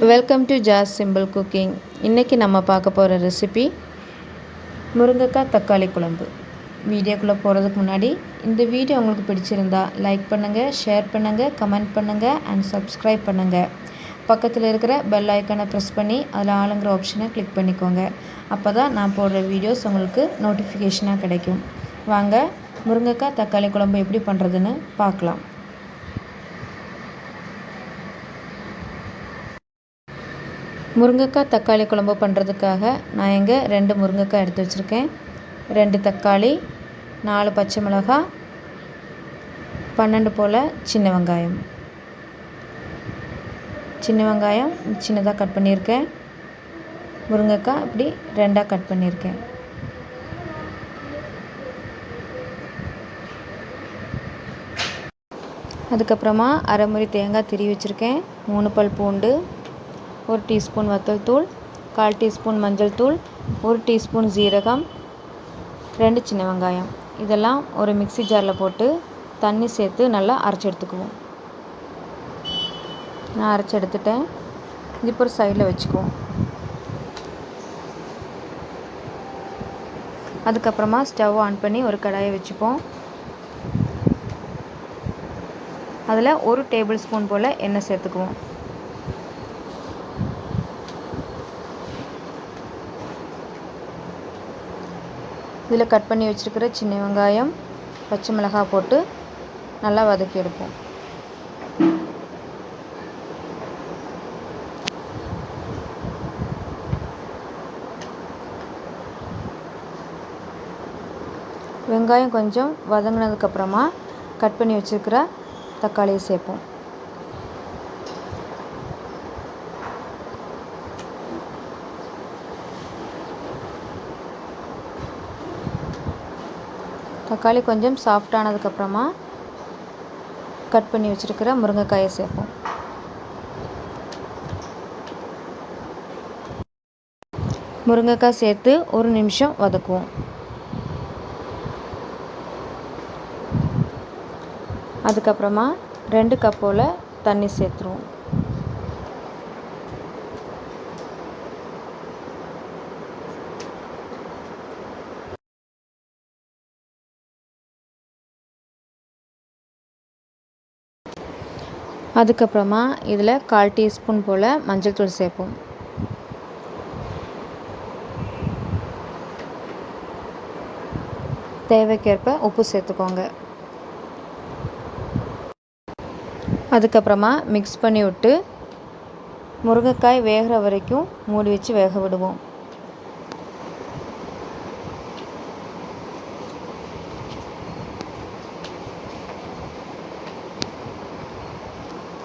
Welcome to Jas simple cooking. இன்றைக்கி நம்ம பார்க்க போகிற ரெசிபி முருங்கைக்காய் தக்காளி குழம்பு. வீடியோக்குள்ளே போகிறதுக்கு முன்னாடி இந்த வீடியோ உங்களுக்கு பிடிச்சிருந்தா லைக் பண்ணுங்கள், ஷேர் பண்ணுங்கள், கமெண்ட் பண்ணுங்கள் அண்ட் சப்ஸ்கிரைப் பண்ணுங்கள். பக்கத்தில் இருக்கிற பெல் ஐக்கானை ப்ரெஸ் பண்ணி அதில் ஆளுங்கிற ஆப்ஷனை கிளிக் பண்ணிக்கோங்க. அப்போ தான் நான் போடுற வீடியோஸ் உங்களுக்கு நோட்டிஃபிகேஷனாக கிடைக்கும். வாங்க முருங்கைக்காய் தக்காளி குழம்பு எப்படி பண்ணுறதுன்னு பார்க்கலாம். முருங்கைக்காய் தக்காளி குழம்பு பண்ணுறதுக்காக நான் இங்கே 2 முருங்கைக்காய் எடுத்து வச்சுருக்கேன். 2 தக்காளி, 4 பச்சை மிளகாய், 12 போல் சின்ன வெங்காயம். சின்ன வெங்காயம் சின்னதாக கட் பண்ணியிருக்கேன். முருங்கைக்காய் இப்படி 2ஆக கட் பண்ணியிருக்கேன். அதுக்கப்புறமா அரை மூடி தேங்காய் திரி வச்சுருக்கேன். 3 பல் பூண்டு, 1 டீஸ்பூன் வத்தல் தூள், 1/4 டீஸ்பூன் மஞ்சள் தூள், 1 டீஸ்பூன் ஜீரகம், 2 சின்ன வெங்காயம். இதெல்லாம் ஒரு மிக்ஸி ஜாரில் போட்டு தண்ணி சேர்த்து நல்லா அரைச்சி எடுத்துக்குவோம். நான் அரைச்சி எடுத்துட்டேன். இப்போ ஒரு சைடில் வச்சுக்குவோம். அதுக்கப்புறமா ஸ்டவ் ஆன் பண்ணி ஒரு கடாயை வச்சுப்போம். அதில் 1 டேபிள் ஸ்பூன் போல் எண்ணெய் சேர்த்துக்குவோம். இதில் கட் பண்ணி வச்சுருக்கிற சின்ன வெங்காயம், பச்சை மிளகாய் போட்டு நல்லா வதக்கி எடுப்போம். வெங்காயம் கொஞ்சம் வதங்கினதுக்கப்புறமா கட் பண்ணி வச்சுருக்கிற தக்காளியை சேர்ப்போம். தக்காளி கொஞ்சம் சாஃப்டானதுக்கப்புறமா கட் பண்ணி வச்சுருக்கிற முருங்கைக்காயை சேர்ப்போம். முருங்கைக்காய் சேர்த்து 1 நிமிஷம் வதக்குவோம். அதுக்கப்புறமா 2 கப் போல் தண்ணி சேர்த்துருவோம். அதுக்கப்புறமா இதில் 1/4 டீஸ்பூன் போல் மஞ்சள் தூள் சேர்ப்போம். தேவைக்கேற்ப உப்பு சேர்த்துக்கோங்க. அதுக்கப்புறமா மிக்ஸ் பண்ணி விட்டு முருங்கைக்காய் வேகிற வரைக்கும் மூடி வச்சு வேக விடுவோம்.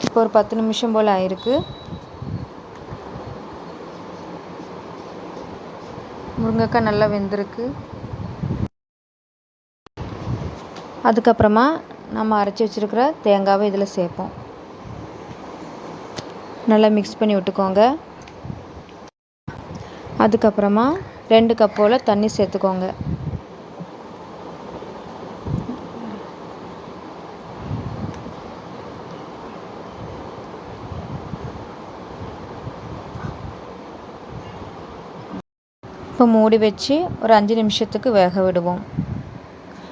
இப்போ ஒரு 10 நிமிஷம் போல் ஆயிருக்கு. முருங்கைக்காய் நல்லா வெந்திருக்கு. அதுக்கப்புறமா நம்ம அரைச்சி வச்சுருக்கிற தேங்காவை இதில் சேர்ப்போம். நல்லா மிக்ஸ் பண்ணி விட்டுக்கோங்க. அதுக்கப்புறமா 2 கப் போல் தண்ணி சேர்த்துக்கோங்க. இப்போ மூடி வச்சு ஒரு 5 நிமிஷத்துக்கு வேக விடுவோம்.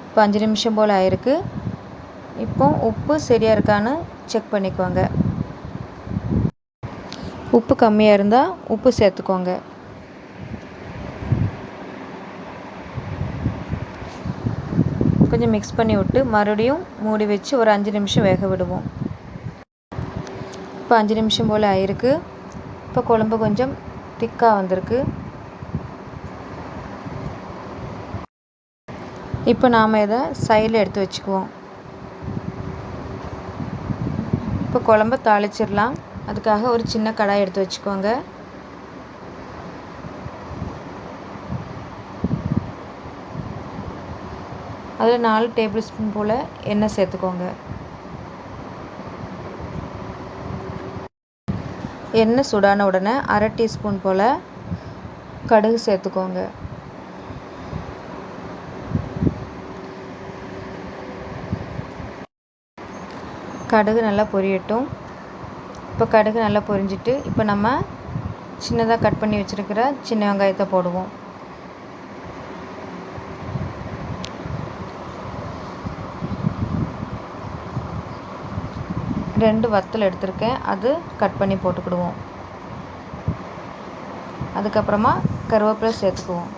இப்போ 5 நிமிஷம் போல் ஆயிருக்கு. இப்போ உப்பு சரியாக இருக்கான்னு செக் பண்ணிக்கோங்க. உப்பு கம்மியாக இருந்தால் உப்பு சேர்த்துக்கோங்க. கொஞ்சம் மிக்ஸ் பண்ணி விட்டு மறுபடியும் மூடி வச்சு ஒரு 5 நிமிஷம் வேக விடுவோம். இப்போ 5 நிமிஷம் போல் ஆயிருக்கு. இப்போ குழம்பு கொஞ்சம் திக்காக வந்திருக்கு. இப்போ நாம் இதை சைடில் எடுத்து வச்சுக்குவோம். இப்போ குழம்ப தாளிச்சிடலாம். அதுக்காக ஒரு சின்ன கடாய் எடுத்து வச்சுக்கோங்க. அதில் 4 டேபிள் ஸ்பூன் போல் எண்ணெய் சேர்த்துக்கோங்க. எண்ணெய் சூடான உடனே அரை டீஸ்பூன் போல் கடுகு சேர்த்துக்கோங்க. கடுகு நல்லா பொரியட்டும். இப்போ கடுகு நல்லா பொரிஞ்சிட்டு இப்போ நம்ம சின்னதாக கட் பண்ணி வச்சுருக்கிற சின்ன வெங்காயத்தை போடுவோம். ரெண்டு வத்தல் எடுத்திருக்கேன், அது கட் பண்ணி போட்டுக்கிடுவோம். அதுக்கப்புறமா கருவேப்பிலை சேர்த்துக்குவோம்.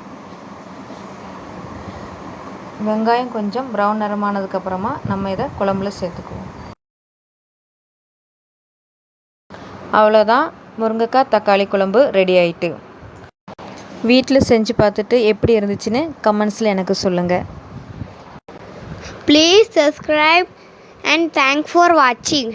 வெங்காயம் கொஞ்சம் ப்ரௌன் நிறமானதுக்கப்புறமா நம்ம இதை குழம்புல சேர்த்துக்குவோம். அவ்வளோதான், முருங்கைக்காய் தக்காளி குழம்பு ரெடி ஆயிட்டு. வீட்டில் செஞ்சு பார்த்துட்டு எப்படி இருந்துச்சுன்னு கமெண்ட்ஸில் எனக்கு சொல்லுங்கள். Please subscribe and thanks for watching.